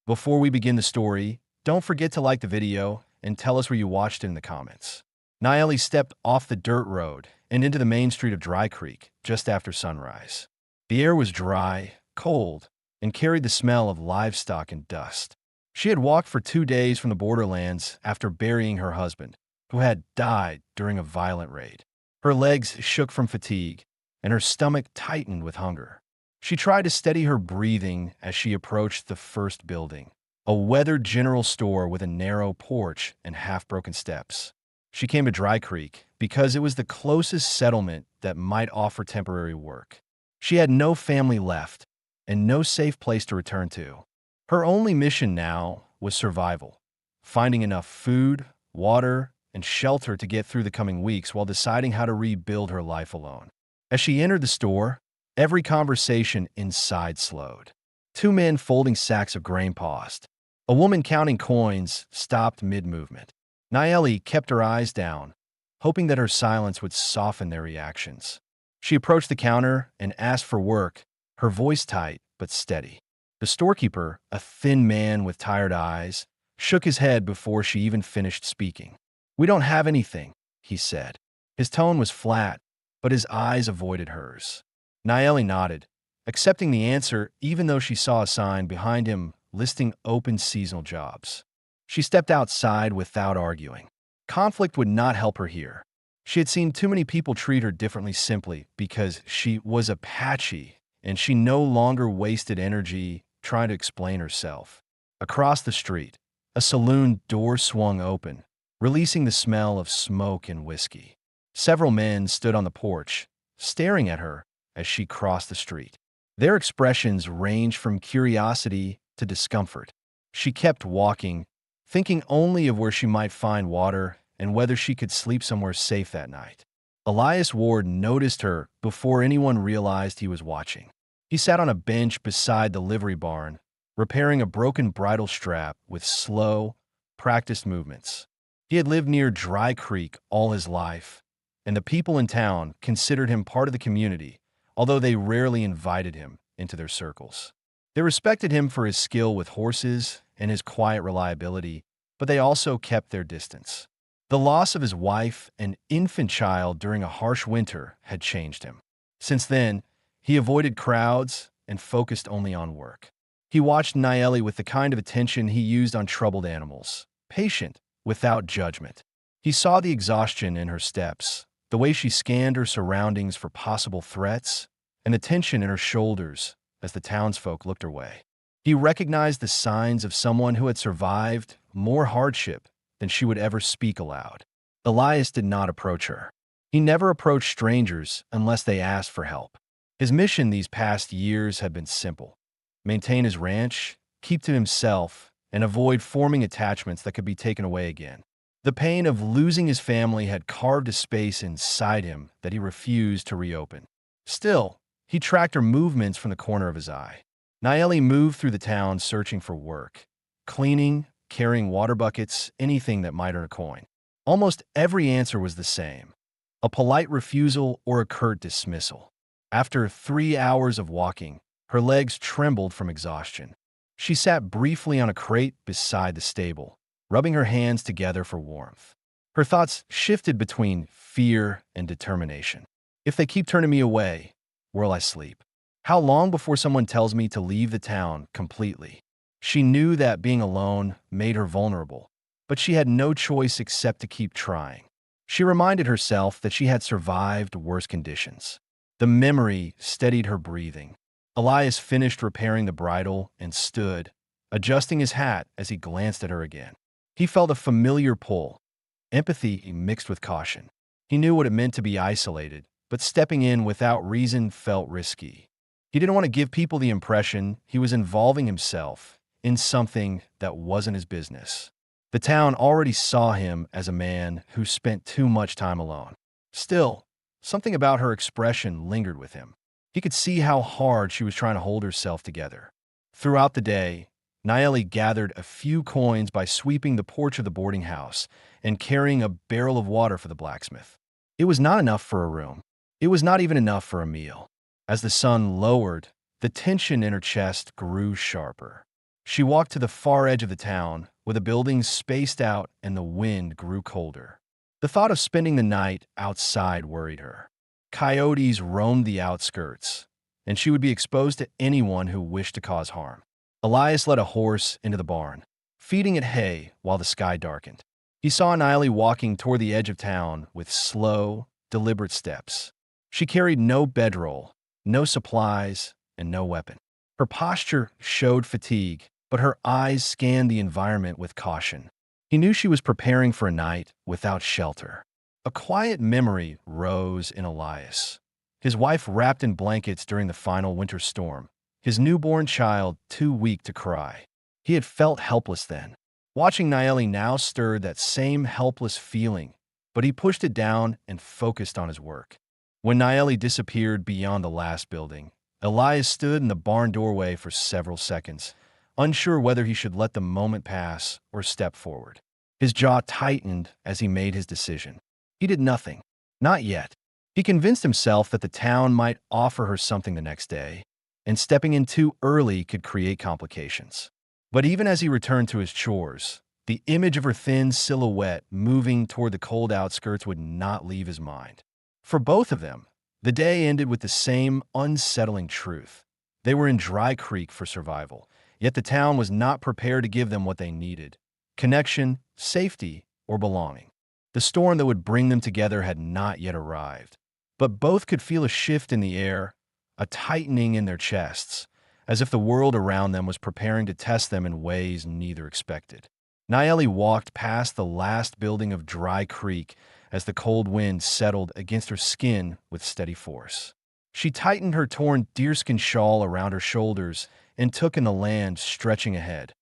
Before we begin the story, don't forget to like the video and tell us where you watched it in the comments. Naeli stepped off the dirt road and into the main street of Dry Creek just after sunrise. The air was dry, cold, and carried the smell of livestock and dust. She had walked for 2 days from the borderlands after burying her husband, who had died during a violent raid. Her legs shook from fatigue, and her stomach tightened with hunger. She tried to steady her breathing as she approached the first building, a weathered general store with a narrow porch and half-broken steps. She came to Dry Creek because it was the closest settlement that might offer temporary work. She had no family left and no safe place to return to. Her only mission now was survival, finding enough food, water, and shelter to get through the coming weeks while deciding how to rebuild her life alone. As she entered the store, every conversation inside slowed. Two men folding sacks of grain paused. A woman counting coins stopped mid-movement. Naeli kept her eyes down, hoping that her silence would soften their reactions. She approached the counter and asked for work, her voice tight but steady. The storekeeper, a thin man with tired eyes, shook his head before she even finished speaking. "We don't have anything," he said. His tone was flat, but his eyes avoided hers. Naeli nodded, accepting the answer even though she saw a sign behind him listing open seasonal jobs. She stepped outside without arguing. Conflict would not help her here. She had seen too many people treat her differently simply because she was Apache, and she no longer wasted energy trying to explain herself. Across the street, a saloon door swung open, releasing the smell of smoke and whiskey. Several men stood on the porch, staring at her as she crossed the street. Their expressions ranged from curiosity to discomfort. She kept walking, thinking only of where she might find water and whether she could sleep somewhere safe that night. Elias Ward noticed her before anyone realized he was watching. He sat on a bench beside the livery barn, repairing a broken bridle strap with slow, practiced movements. He had lived near Dry Creek all his life, and the people in town considered him part of the community, although they rarely invited him into their circles. They respected him for his skill with horses and his quiet reliability, but they also kept their distance. The loss of his wife and infant child during a harsh winter had changed him. Since then, he avoided crowds and focused only on work. He watched Naeli with the kind of attention he used on troubled animals, patient, without judgment. He saw the exhaustion in her steps, the way she scanned her surroundings for possible threats, and the tension in her shoulders as the townsfolk looked her way. He recognized the signs of someone who had survived more hardship than she would ever speak aloud. Elias did not approach her. He never approached strangers unless they asked for help. His mission these past years had been simple: maintain his ranch, keep to himself, and avoid forming attachments that could be taken away again. The pain of losing his family had carved a space inside him that he refused to reopen. Still, he tracked her movements from the corner of his eye. Naeli moved through the town searching for work, cleaning, carrying water buckets, anything that might earn a coin. Almost every answer was the same: a polite refusal or a curt dismissal. After 3 hours of walking, her legs trembled from exhaustion. She sat briefly on a crate beside the stable, rubbing her hands together for warmth. Her thoughts shifted between fear and determination. If they keep turning me away, where'll I sleep? How long before someone tells me to leave the town completely? She knew that being alone made her vulnerable, but she had no choice except to keep trying. She reminded herself that she had survived worse conditions. The memory steadied her breathing. Elias finished repairing the bridle and stood, adjusting his hat as he glanced at her again. He felt a familiar pull, empathy mixed with caution. He knew what it meant to be isolated, but stepping in without reason felt risky. He didn't want to give people the impression he was involving himself in something that wasn't his business. The town already saw him as a man who spent too much time alone. Still, something about her expression lingered with him. He could see how hard she was trying to hold herself together. Throughout the day, Naeli gathered a few coins by sweeping the porch of the boarding house and carrying a barrel of water for the blacksmith. It was not enough for a room. It was not even enough for a meal. As the sun lowered, the tension in her chest grew sharper. She walked to the far edge of the town, where the buildings spaced out and the wind grew colder. The thought of spending the night outside worried her. Coyotes roamed the outskirts, and she would be exposed to anyone who wished to cause harm. Elias led a horse into the barn, feeding it hay while the sky darkened. He saw Niley walking toward the edge of town with slow, deliberate steps. She carried no bedroll, no supplies, and no weapon. Her posture showed fatigue, but her eyes scanned the environment with caution. He knew she was preparing for a night without shelter. A quiet memory rose in Elias. His wife wrapped in blankets during the final winter storm, his newborn child too weak to cry. He had felt helpless then. Watching Nayeli now stirred that same helpless feeling, but he pushed it down and focused on his work. When Nayeli disappeared beyond the last building, Elias stood in the barn doorway for several seconds, unsure whether he should let the moment pass or step forward. His jaw tightened as he made his decision. He did nothing. Not yet. He convinced himself that the town might offer her something the next day, and stepping in too early could create complications. But even as he returned to his chores, the image of her thin silhouette moving toward the cold outskirts would not leave his mind. For both of them, the day ended with the same unsettling truth. They were in Dry Creek for survival, yet the town was not prepared to give them what they needed: connection, safety, or belonging. The storm that would bring them together had not yet arrived, but both could feel a shift in the air, a tightening in their chests, as if the world around them was preparing to test them in ways neither expected. Nayeli walked past the last building of Dry Creek as the cold wind settled against her skin with steady force. She tightened her torn deerskin shawl around her shoulders and took in the land stretching ahead.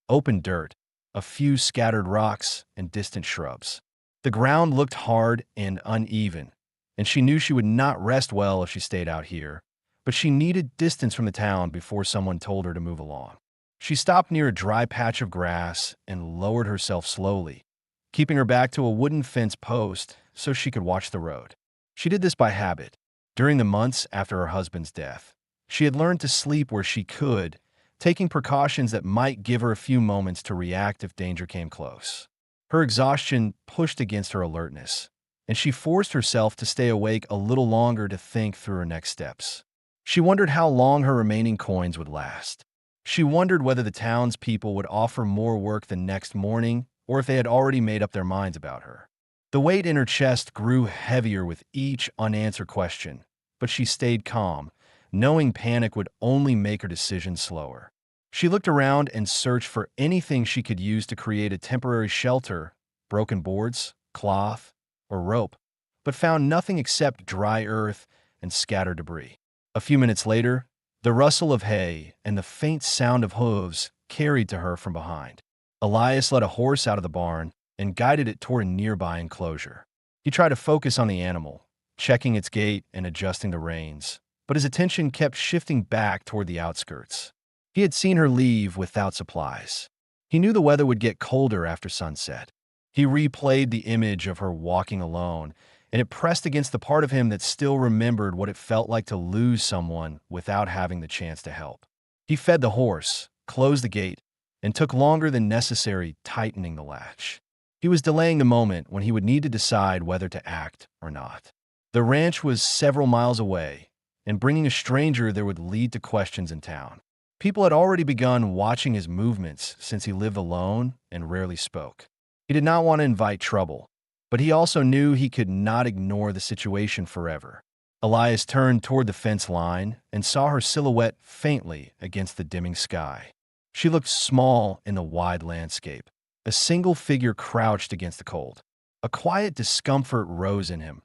Open dirt, a few scattered rocks, and distant shrubs. The ground looked hard and uneven, and she knew she would not rest well if she stayed out here, but she needed distance from the town before someone told her to move along. She stopped near a dry patch of grass and lowered herself slowly, keeping her back to a wooden fence post so she could watch the road. She did this by habit. During the months after her husband's death, she had learned to sleep where she could, taking precautions that might give her a few moments to react if danger came close. Her exhaustion pushed against her alertness, and she forced herself to stay awake a little longer to think through her next steps. She wondered how long her remaining coins would last. She wondered whether the townspeople would offer more work the next morning or if they had already made up their minds about her. The weight in her chest grew heavier with each unanswered question, but she stayed calm, knowing panic would only make her decision slower. She looked around and searched for anything she could use to create a temporary shelter: broken boards, cloth, or rope, but found nothing except dry earth and scattered debris. A few minutes later, the rustle of hay and the faint sound of hooves carried to her from behind. Elias led a horse out of the barn and guided it toward a nearby enclosure. He tried to focus on the animal, checking its gait and adjusting the reins, but his attention kept shifting back toward the outskirts. He had seen her leave without supplies. He knew the weather would get colder after sunset. He replayed the image of her walking alone, and it pressed against the part of him that still remembered what it felt like to lose someone without having the chance to help. He fed the horse, closed the gate, and took longer than necessary tightening the latch. He was delaying the moment when he would need to decide whether to act or not. The ranch was several miles away, and bringing a stranger there would lead to questions in town. People had already begun watching his movements since he lived alone and rarely spoke. He did not want to invite trouble, but he also knew he could not ignore the situation forever. Elias turned toward the fence line and saw her silhouette faintly against the dimming sky. She looked small in the wide landscape, a single figure crouched against the cold. A quiet discomfort rose in him,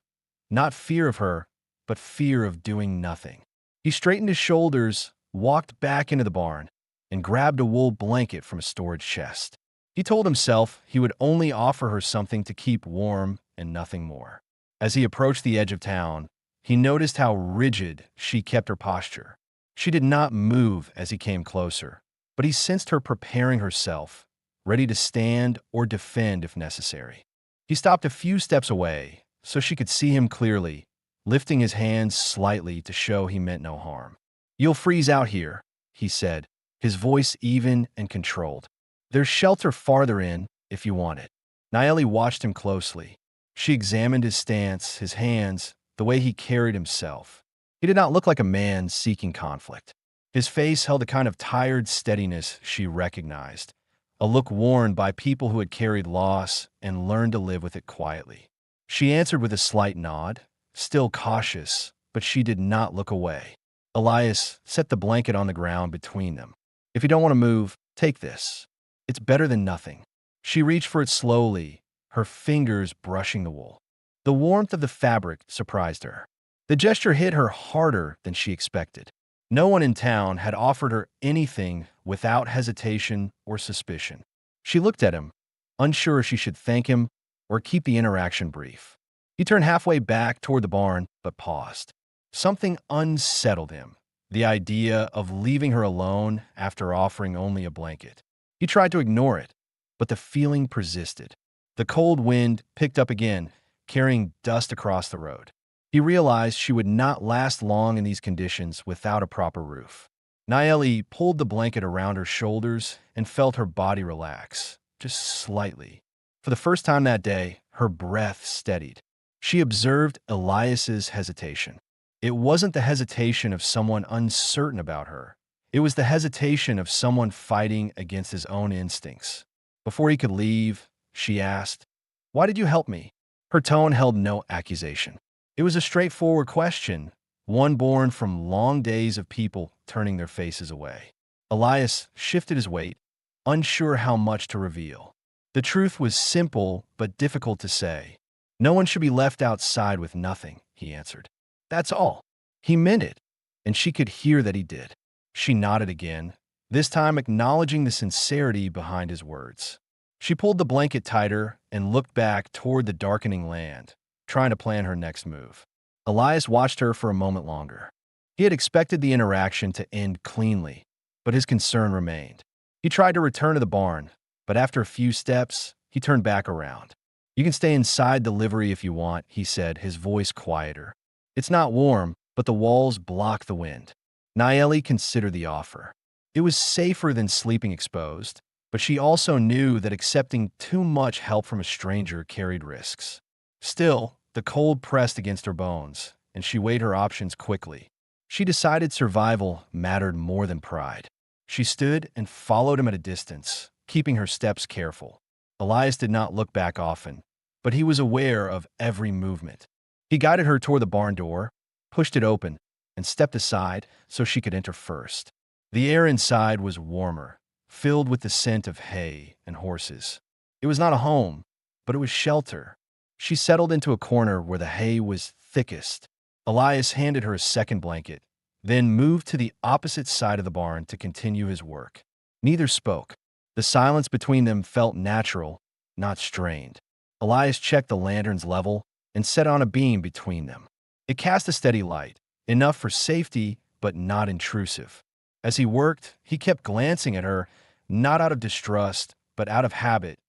not fear of her, but fear of doing nothing. He straightened his shoulders, walked back into the barn, and grabbed a wool blanket from a storage chest. He told himself he would only offer her something to keep warm and nothing more. As he approached the edge of town, he noticed how rigid she kept her posture. She did not move as he came closer, but he sensed her preparing herself, ready to stand or defend if necessary. He stopped a few steps away so she could see him clearly, lifting his hands slightly to show he meant no harm. "You'll freeze out here," he said, his voice even and controlled. "There's shelter farther in, if you want it." Naeli watched him closely. She examined his stance, his hands, the way he carried himself. He did not look like a man seeking conflict. His face held a kind of tired steadiness she recognized, a look worn by people who had carried loss and learned to live with it quietly. She answered with a slight nod, still cautious, but she did not look away. Elias set the blanket on the ground between them. "If you don't want to move, take this. It's better than nothing." She reached for it slowly, her fingers brushing the wool. The warmth of the fabric surprised her. The gesture hit her harder than she expected. No one in town had offered her anything without hesitation or suspicion. She looked at him, unsure if she should thank him or keep the interaction brief. He turned halfway back toward the barn, but paused. Something unsettled him, the idea of leaving her alone after offering only a blanket. He tried to ignore it, but the feeling persisted. The cold wind picked up again, carrying dust across the road. He realized she would not last long in these conditions without a proper roof. Naeli pulled the blanket around her shoulders and felt her body relax, just slightly. For the first time that day, her breath steadied. She observed Elias's hesitation. It wasn't the hesitation of someone uncertain about her. It was the hesitation of someone fighting against his own instincts. Before he could leave, she asked, "Why did you help me?" Her tone held no accusation. It was a straightforward question, one born from long days of people turning their faces away. Elias shifted his weight, unsure how much to reveal. The truth was simple but difficult to say. "No one should be left outside with nothing," he answered. "That's all." He meant it, and she could hear that he did. She nodded again, this time acknowledging the sincerity behind his words. She pulled the blanket tighter and looked back toward the darkening land, trying to plan her next move. Elias watched her for a moment longer. He had expected the interaction to end cleanly, but his concern remained. He tried to return to the barn, but after a few steps, he turned back around. "You can stay inside the livery if you want," he said, his voice quieter. "It's not warm, but the walls block the wind." Naeli considered the offer. It was safer than sleeping exposed, but she also knew that accepting too much help from a stranger carried risks. Still, the cold pressed against her bones, and she weighed her options quickly. She decided survival mattered more than pride. She stood and followed him at a distance, keeping her steps careful. Elias did not look back often, but he was aware of every movement. He guided her toward the barn door, pushed it open, and stepped aside so she could enter first. The air inside was warmer, filled with the scent of hay and horses. It was not a home, but it was shelter. She settled into a corner where the hay was thickest. Elias handed her a second blanket, then moved to the opposite side of the barn to continue his work. Neither spoke. The silence between them felt natural, not strained. Elias checked the lantern's level and set on a beam between them. It cast a steady light, enough for safety but not intrusive. As he worked, he kept glancing at her, not out of distrust, but out of habit,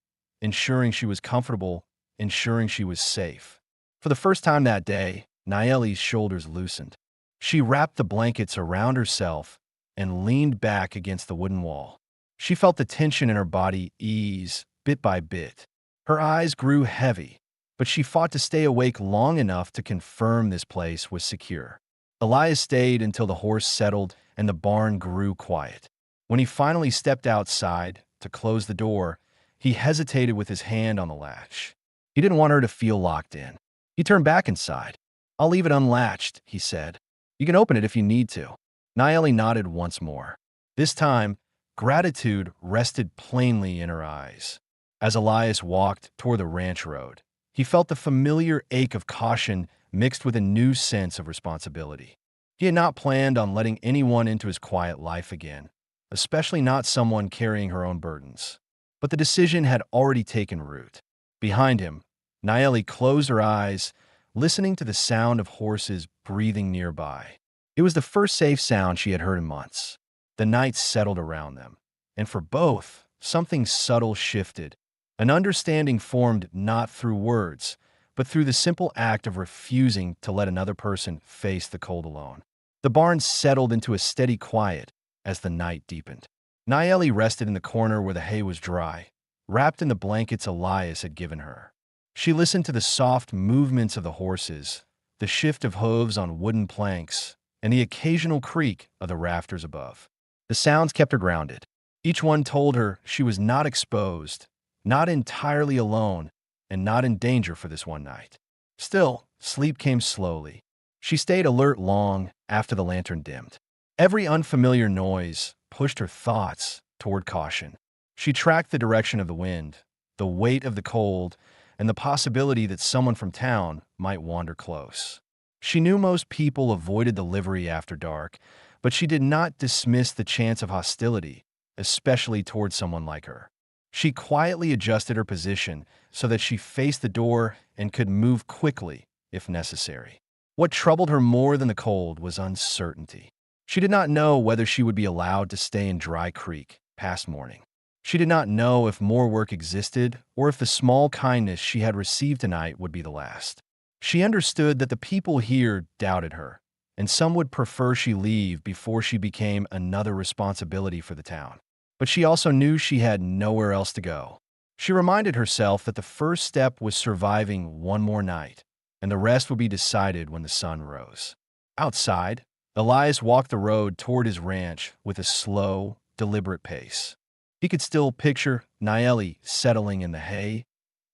ensuring she was comfortable, ensuring she was safe. For the first time that day, Naeli's shoulders loosened. She wrapped the blankets around herself and leaned back against the wooden wall. She felt the tension in her body ease bit by bit. Her eyes grew heavy, but she fought to stay awake long enough to confirm this place was secure. Elias stayed until the horse settled and the barn grew quiet. When he finally stepped outside to close the door, he hesitated with his hand on the latch. He didn't want her to feel locked in. He turned back inside. "I'll leave it unlatched," he said. "You can open it if you need to." Naeli nodded once more. This time, gratitude rested plainly in her eyes. As Elias walked toward the ranch road, he felt the familiar ache of caution mixed with a new sense of responsibility. He had not planned on letting anyone into his quiet life again, especially not someone carrying her own burdens. But the decision had already taken root. Behind him, Naeli closed her eyes, listening to the sound of horses breathing nearby. It was the first safe sound she had heard in months. The night settled around them, and for both, something subtle shifted. An understanding formed not through words, but through the simple act of refusing to let another person face the cold alone. The barn settled into a steady quiet as the night deepened. Naeli rested in the corner where the hay was dry, wrapped in the blankets Elias had given her. She listened to the soft movements of the horses, the shift of hooves on wooden planks, and the occasional creak of the rafters above. The sounds kept her grounded. Each one told her she was not exposed, not entirely alone, and not in danger for this one night. Still, sleep came slowly. She stayed alert long after the lantern dimmed. Every unfamiliar noise pushed her thoughts toward caution. She tracked the direction of the wind, the weight of the cold, and the possibility that someone from town might wander close. She knew most people avoided the livery after dark, but she did not dismiss the chance of hostility, especially toward someone like her. She quietly adjusted her position so that she faced the door and could move quickly if necessary. What troubled her more than the cold was uncertainty. She did not know whether she would be allowed to stay in Dry Creek past morning. She did not know if more work existed or if the small kindness she had received tonight would be the last. She understood that the people here doubted her, and some would prefer she leave before she became another responsibility for the town. But she also knew she had nowhere else to go. She reminded herself that the first step was surviving one more night, and the rest would be decided when the sun rose. Outside, Elias walked the road toward his ranch with a slow, deliberate pace. He could still picture Naeli settling in the hay,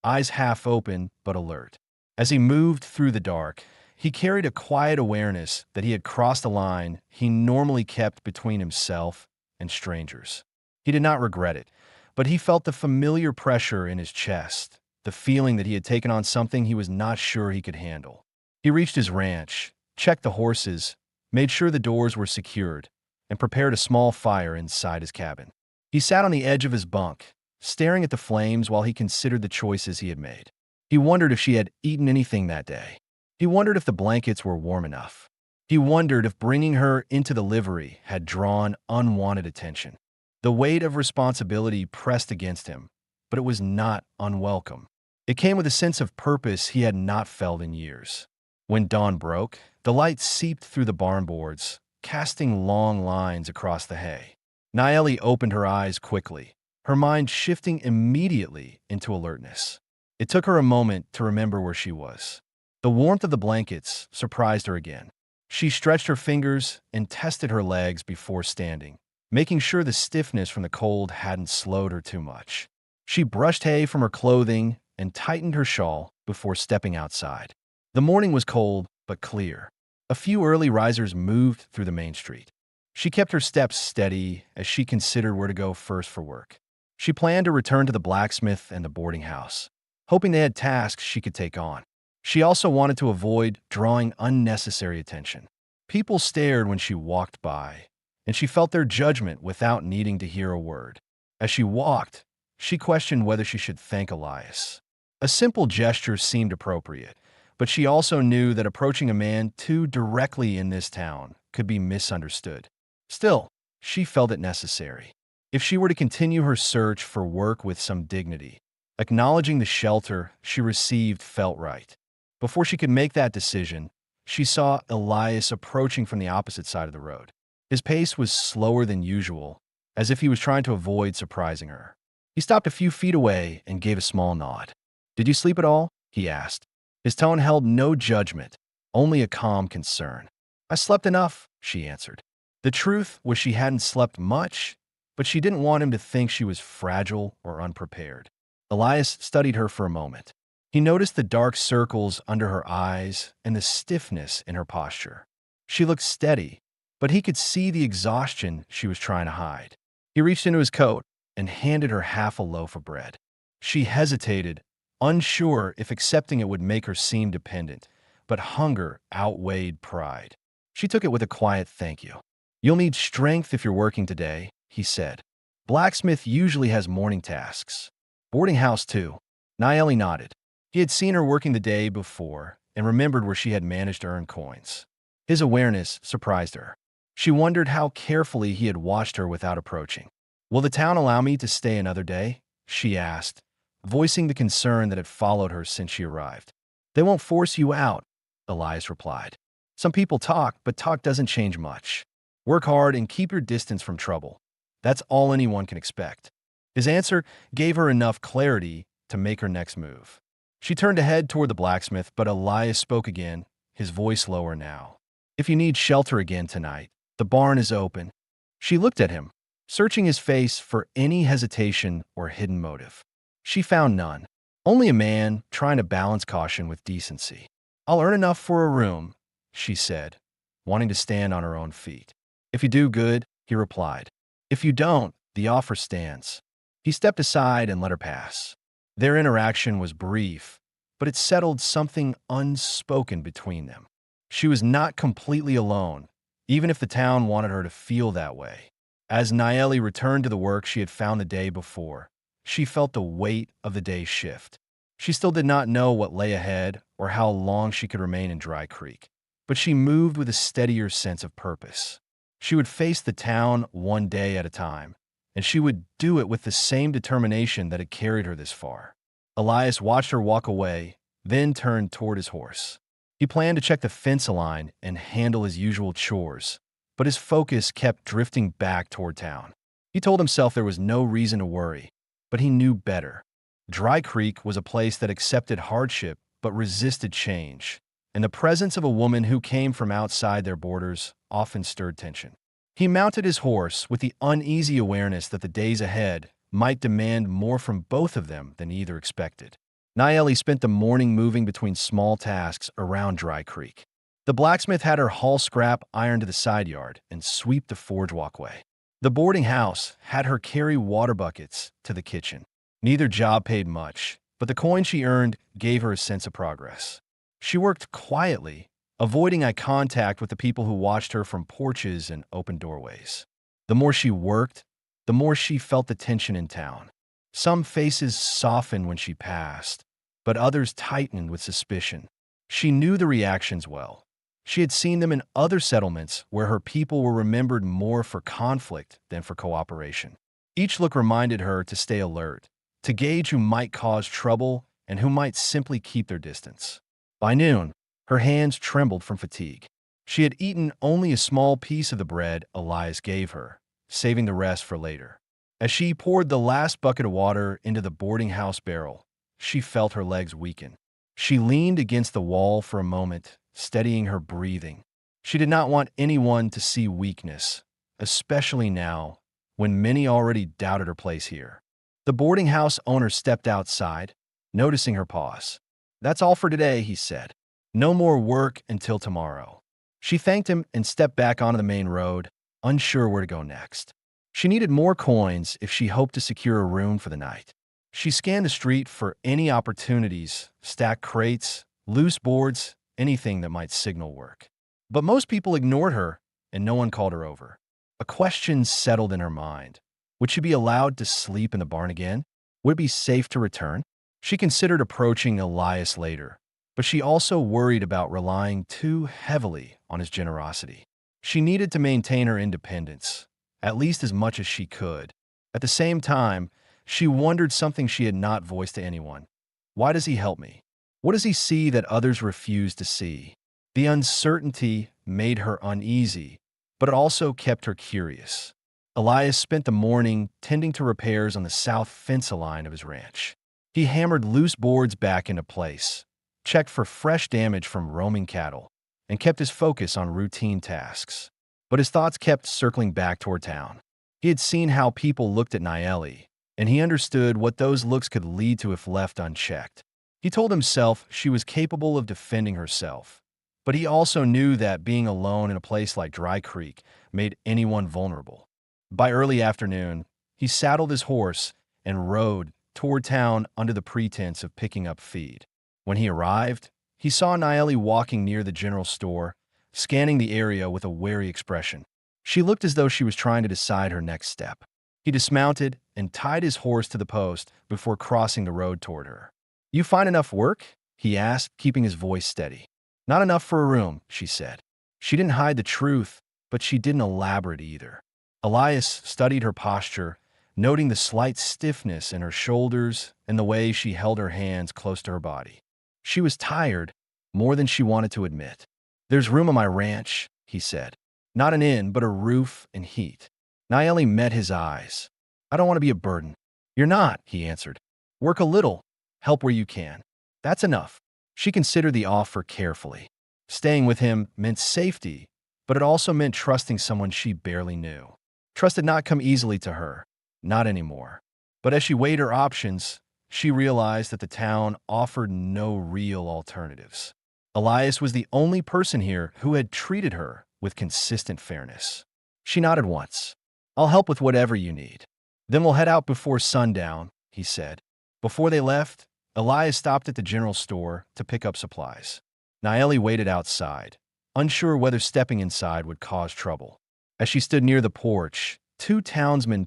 eyes half open but alert. As he moved through the dark, he carried a quiet awareness that he had crossed a line he normally kept between himself and strangers. He did not regret it, but he felt the familiar pressure in his chest, the feeling that he had taken on something he was not sure he could handle. He reached his ranch, checked the horses, made sure the doors were secured, and prepared a small fire inside his cabin. He sat on the edge of his bunk, staring at the flames while he considered the choices he had made. He wondered if she had eaten anything that day. He wondered if the blankets were warm enough. He wondered if bringing her into the livery had drawn unwanted attention. The weight of responsibility pressed against him, but it was not unwelcome. It came with a sense of purpose he had not felt in years. When dawn broke, the light seeped through the barn boards, casting long lines across the hay. Naeli opened her eyes quickly, her mind shifting immediately into alertness. It took her a moment to remember where she was. The warmth of the blankets surprised her again. She stretched her fingers and tested her legs before standing, making sure the stiffness from the cold hadn't slowed her too much. She brushed hay from her clothing and tightened her shawl before stepping outside. The morning was cold but clear. A few early risers moved through the main street. She kept her steps steady as she considered where to go first for work. She planned to return to the blacksmith and the boarding house, hoping they had tasks she could take on. She also wanted to avoid drawing unnecessary attention. People stared when she walked by, and she felt their judgment without needing to hear a word. As she walked, she questioned whether she should thank Elias. A simple gesture seemed appropriate, but she also knew that approaching a man too directly in this town could be misunderstood. Still, she felt it necessary. If she were to continue her search for work with some dignity, acknowledging the shelter she received felt right. Before she could make that decision, she saw Elias approaching from the opposite side of the road. His pace was slower than usual, as if he was trying to avoid surprising her. He stopped a few feet away and gave a small nod. "Did you sleep at all?" he asked. His tone held no judgment, only a calm concern. "I slept enough," she answered. The truth was she hadn't slept much, but she didn't want him to think she was fragile or unprepared. Elias studied her for a moment. He noticed the dark circles under her eyes and the stiffness in her posture. She looked steady, but he could see the exhaustion she was trying to hide. He reached into his coat and handed her half a loaf of bread. She hesitated, unsure if accepting it would make her seem dependent, but hunger outweighed pride. She took it with a quiet thank you. "You'll need strength if you're working today," he said. "Blacksmith usually has morning tasks. Boarding house, too." Naeli nodded. He had seen her working the day before and remembered where she had managed to earn coins. His awareness surprised her. She wondered how carefully he had watched her without approaching. "Will the town allow me to stay another day?" she asked, voicing the concern that had followed her since she arrived. "They won't force you out," Elias replied. "Some people talk, but talk doesn't change much. Work hard and keep your distance from trouble." That's all anyone can expect. His answer gave her enough clarity to make her next move. She turned to head toward the blacksmith, but Elias spoke again, his voice lower now. If you need shelter again tonight, the barn is open. She looked at him, searching his face for any hesitation or hidden motive. She found none. Only a man trying to balance caution with decency. I'll earn enough for a room, she said, wanting to stand on her own feet. If you do good, he replied. If you don't, the offer stands. He stepped aside and let her pass. Their interaction was brief, but it settled something unspoken between them. She was not completely alone, even if the town wanted her to feel that way. As Nayeli returned to the work she had found the day before, she felt the weight of the day's shift. She still did not know what lay ahead or how long she could remain in Dry Creek, but she moved with a steadier sense of purpose. She would face the town one day at a time, and she would do it with the same determination that had carried her this far. Elias watched her walk away, then turned toward his horse. He planned to check the fence line and handle his usual chores, but his focus kept drifting back toward town. He told himself there was no reason to worry, but he knew better. Dry Creek was a place that accepted hardship but resisted change, and the presence of a woman who came from outside their borders often stirred tension. He mounted his horse with the uneasy awareness that the days ahead might demand more from both of them than either expected. Nayeli spent the morning moving between small tasks around Dry Creek. The blacksmith had her haul scrap iron to the side yard and sweep the forge walkway. The boarding house had her carry water buckets to the kitchen. Neither job paid much, but the coin she earned gave her a sense of progress. She worked quietly, avoiding eye contact with the people who watched her from porches and open doorways. The more she worked, the more she felt the tension in town. Some faces softened when she passed, but others tightened with suspicion. She knew the reactions well. She had seen them in other settlements where her people were remembered more for conflict than for cooperation. Each look reminded her to stay alert, to gauge who might cause trouble and who might simply keep their distance. By noon, her hands trembled from fatigue. She had eaten only a small piece of the bread Elias gave her, saving the rest for later. As she poured the last bucket of water into the boarding house barrel, she felt her legs weaken. She leaned against the wall for a moment, steadying her breathing. She did not want anyone to see weakness, especially now, when many already doubted her place here. The boarding house owner stepped outside, noticing her pause. "That's all for today," he said. "No more work until tomorrow." She thanked him and stepped back onto the main road, unsure where to go next. She needed more coins if she hoped to secure a room for the night. She scanned the street for any opportunities, stacked crates, loose boards, anything that might signal work. But most people ignored her, and no one called her over. A question settled in her mind. Would she be allowed to sleep in the barn again? Would it be safe to return? She considered approaching Elias later, but she also worried about relying too heavily on his generosity. She needed to maintain her independence, at least as much as she could. At the same time, she wondered something she had not voiced to anyone. Why does he help me? What does he see that others refuse to see? The uncertainty made her uneasy, but it also kept her curious. Elias spent the morning tending to repairs on the south fence line of his ranch. He hammered loose boards back into place, checked for fresh damage from roaming cattle, and kept his focus on routine tasks. But his thoughts kept circling back toward town. He had seen how people looked at Nayeli, and he understood what those looks could lead to if left unchecked. He told himself she was capable of defending herself, but he also knew that being alone in a place like Dry Creek made anyone vulnerable. By early afternoon, he saddled his horse and rode toward town under the pretense of picking up feed. When he arrived, he saw Nayeli walking near the general store, scanning the area with a wary expression. She looked as though she was trying to decide her next step. He dismounted and tied his horse to the post before crossing the road toward her. "You find enough work?" he asked, keeping his voice steady. "Not enough for a room," she said. She didn't hide the truth, but she didn't elaborate either. Elias studied her posture, noting the slight stiffness in her shoulders and the way she held her hands close to her body. She was tired, more than she wanted to admit. "There's room on my ranch," he said. "Not an inn, but a roof and heat." Naeli met his eyes. I don't want to be a burden. You're not, he answered. Work a little. Help where you can. That's enough. She considered the offer carefully. Staying with him meant safety, but it also meant trusting someone she barely knew. Trust did not come easily to her. Not anymore. But as she weighed her options, she realized that the town offered no real alternatives. Elias was the only person here who had treated her with consistent fairness. She nodded once. I'll help with whatever you need. Then we'll head out before sundown, he said. Before they left, Elias stopped at the general store to pick up supplies. Naeli waited outside, unsure whether stepping inside would cause trouble. As she stood near the porch, two townsmen